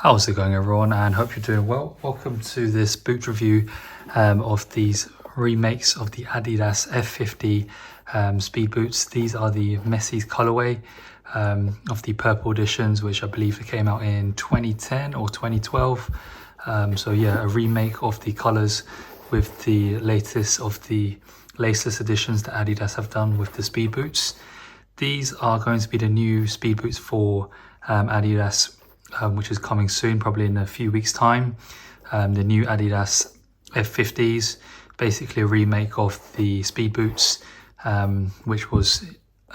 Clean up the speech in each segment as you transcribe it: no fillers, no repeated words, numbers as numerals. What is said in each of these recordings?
How's it going, everyone, and hope you're doing well. Welcome to this boot review of these remakes of the Adidas F50 speed boots. These are the Messi's colorway of the purple editions, which I believe came out in 2010 or 2012. So yeah, a remake of the colors with the latest of the Laceless editions that Adidas have done with the speed boots. These are going to be the new speed boots for Adidas, which is coming soon, probably in a few weeks' time. The new Adidas F50s, basically a remake of the speed boots, which was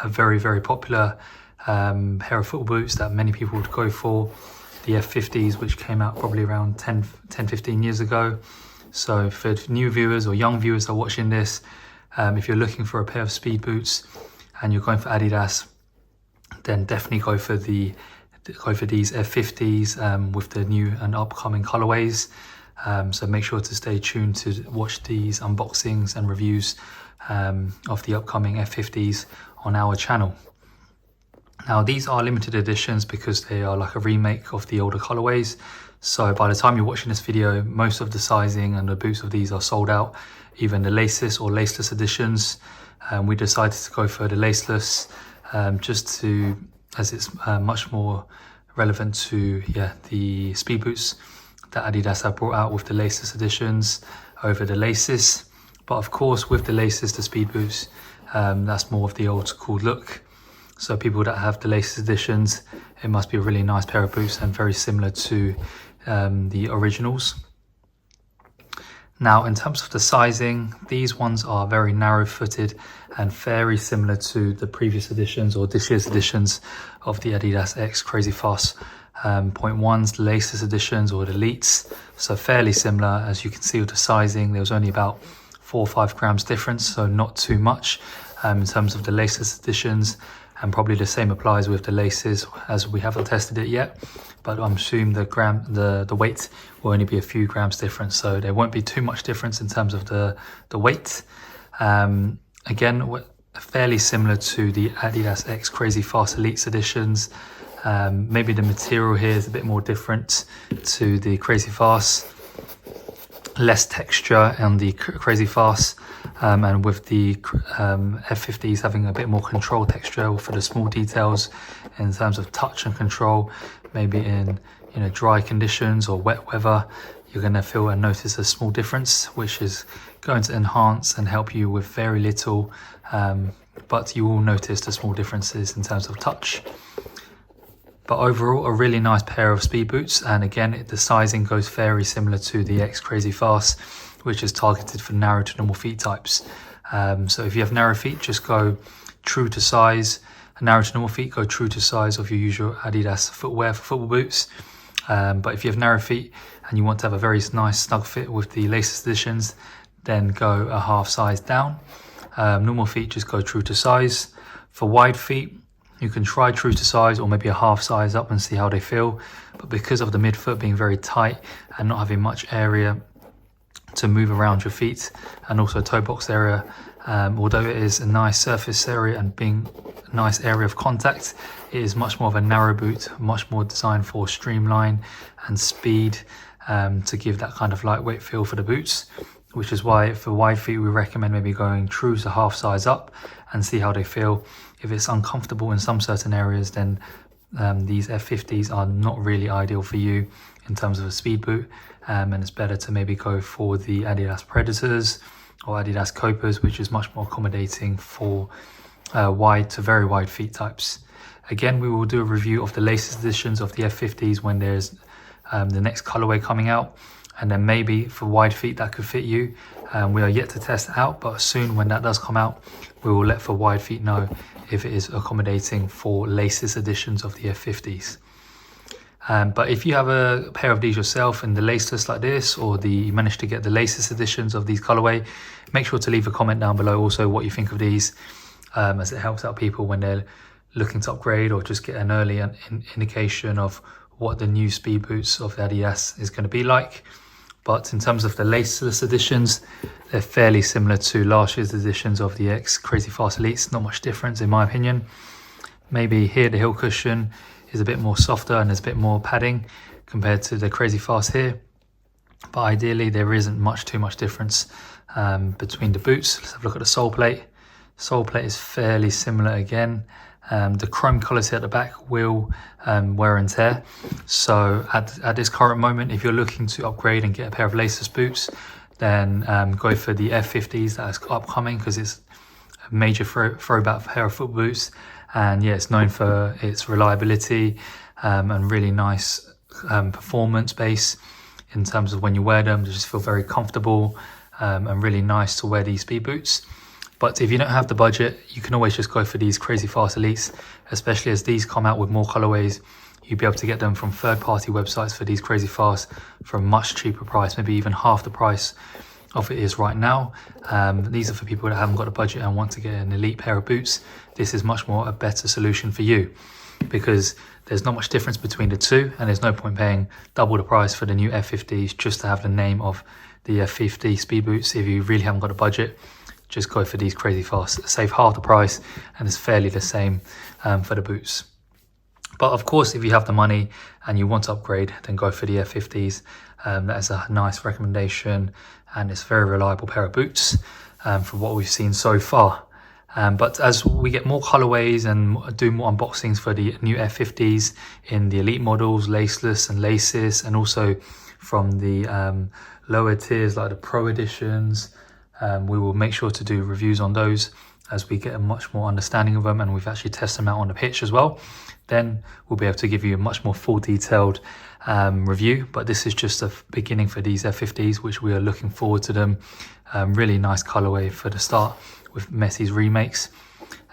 a very, very popular pair of football boots that many people would go for. The F50s, which came out probably around 10-15 years ago. So for new viewers or young viewers that are watching this, if you're looking for a pair of speed boots and you're going for Adidas, then definitely go for these F50s with the new and upcoming colorways. So make sure to stay tuned to watch these unboxings and reviews of the upcoming F50s on our channel. Now, these are limited editions because they are like a remake of the older colorways. So by the time you're watching this video, most of the sizing and the boots of these are sold out, even the Laceless or Laceless editions. We decided to go for the Laceless as it's much more relevant to the speed boots that Adidas have brought out with the Laceless editions over the Laces. But of course, with the Laces, the speed boots, that's more of the old school look. So people that have the Laces editions, it must be a really nice pair of boots and very similar to the originals. Now, in terms of the sizing, these ones are very narrow-footed and very similar to the previous editions or this year's editions of the Adidas X Crazy Fast 0.1s, the Laceless editions or the Elites. So fairly similar, as you can see with the sizing. There was only about 4 or 5 grams difference, so not too much in terms of the Laceless editions. And probably the same applies with the Laces, as we haven't tested it yet. But I'm assuming the weight will only be a few grams difference, so there won't be too much difference in terms of the weight. Again, fairly similar to the Adidas X Crazy Fast Elites editions. Maybe the material here is a bit more different to the Crazy Fast. Less texture on the Crazy Fast, and with the F50s having a bit more control texture for the small details in terms of touch and control. Maybe in dry conditions or wet weather, you're going to feel and notice a small difference, which is going to enhance and help you with very little, but you will notice the small differences in terms of touch. But overall, a really nice pair of speed boots. And again, the sizing goes very similar to the X Crazy Fast, which is targeted for narrow to normal feet types. So if you have narrow feet, just go true to size. Narrow to normal feet, go true to size of your usual Adidas footwear for football boots. But if you have narrow feet and you want to have a very nice snug fit with the Laceless editions, then go a half size down. Normal feet, just go true to size. For wide feet, you can try true to size or maybe a half size up and see how they feel. But because of the midfoot being very tight and not having much area to move around your feet, and also toe box area, although it is a nice surface area and being a nice area of contact, it is much more of a narrow boot, much more designed for streamline and speed, to give that kind of lightweight feel for the boots. Which is why for wide feet we recommend maybe going true to half size up and see how they feel. If it's uncomfortable in some certain areas, then these F50s are not really ideal for you in terms of a speed boot, and it's better to maybe go for the Adidas Predators or Adidas Copas, which is much more accommodating for wide to very wide feet types. Again, we will do a review of the latest editions of the F50s when there's the next colorway coming out. And then maybe for wide feet that could fit you. We are yet to test it out, but soon when that does come out, we will let for wide feet know if it is accommodating for Laceless editions of the F50s. But if you have a pair of these yourself in the Laceless like this, or you managed to get the Laceless editions of these colorway, make sure to leave a comment down below also what you think of these, as it helps out people when they're looking to upgrade or just get an early indication of what the new speed boots of Adidas is going to be like. But in terms of the Laceless editions, they're fairly similar to last year's editions of the X Crazy Fast Elites. Not much difference in my opinion. Maybe here the heel cushion is a bit more softer and there's a bit more padding. compared to the Crazy Fast here. But ideally there isn't too much difference between the boots. Let's have a look at the sole plate. Sole plate is fairly similar again. The chrome colours here at the back will wear and tear. So at this current moment, if you're looking to upgrade and get a pair of Laceless boots, then go for the F50s that is upcoming, because it's a major throwback pair of foot boots. And yeah, it's known for its reliability and really nice performance base in terms of when you wear them. They just feel very comfortable and really nice to wear these speed boots. But if you don't have the budget, you can always just go for these Crazy Fast Elites, especially as these come out with more colorways. You'll be able to get them from third-party websites for these Crazy Fast for a much cheaper price, maybe even half the price of it is right now. These are for people that haven't got a budget and want to get an elite pair of boots. This is much more a better solution for you, because there's not much difference between the two, and there's no point paying double the price for the new F50s just to have the name of the F50 speed boots. If you really haven't got a budget, just go for these Crazy Fast. Save half the price, and it's fairly the same for the boots. But of course, if you have the money and you want to upgrade, then go for the F50s. That is a nice recommendation, and it's a very reliable pair of boots from what we've seen so far. But as we get more colorways and do more unboxings for the new F50s in the elite models, Laceless and Laces, and also from the lower tiers like the Pro editions, we will make sure to do reviews on those as we get a much more understanding of them, and we've actually tested them out on the pitch as well. Then we'll be able to give you a much more full detailed review. But this is just a beginning for these F50s, which we are looking forward to them. Really nice colorway for the start with Messi's remakes.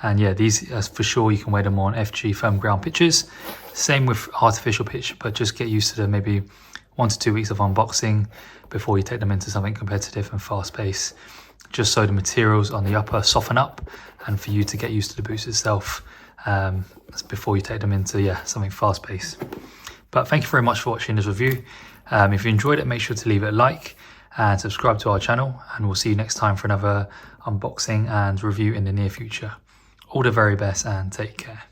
And yeah, these for sure, you can wear them on FG firm ground pitches. Same with artificial pitch, but just get used to the maybe 1 to 2 weeks of unboxing before you take them into something competitive and fast paced, just so the materials on the upper soften up and for you to get used to the boots itself before you take them into something fast paced. But thank you very much for watching this review. If you enjoyed it, make sure to leave it a like and subscribe to our channel, and we'll see you next time for another unboxing and review in the near future. All the very best and take care.